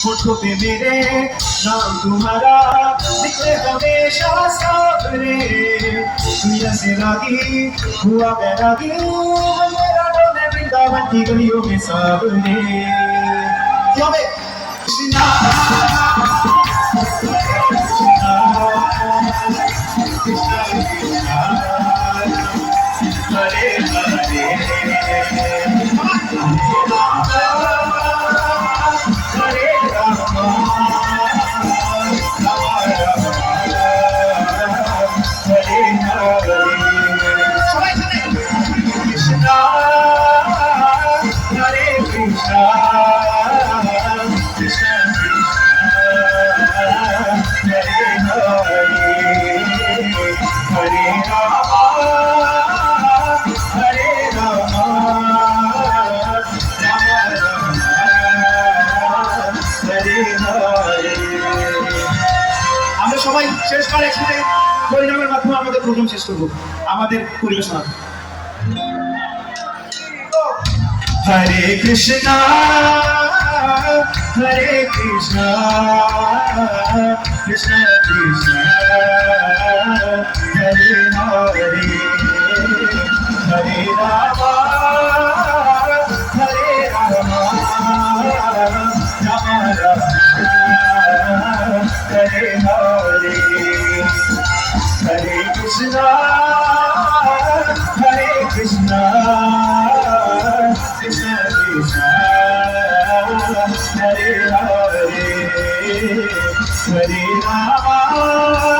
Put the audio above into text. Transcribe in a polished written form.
होठों पे मेरे नाम तुम्हारा दिखे हमेशा सामने। दुनिया से रागी हुआ मैं रागी, मेरा डोले वृंदावन की गलियों में सामने। क्यों बे? कृष्णा कृष्णा कृष्णा हरे हरे আমরা সবাই শেষবার একসাথে পরিণামের মাধ্যমে আমাদের প্রোগ্রাম শেষ করব আমাদের পরিবেশনা। হরে কৃষ্ণা হরে কৃষ্ণা কৃষ্ণ কৃষ্ণ হরে হরে হরে রাম হরে রাম রাম রাম हरे हरे हरे कृष्णा कृष्ण कृष्ण हरे हरे हरे राम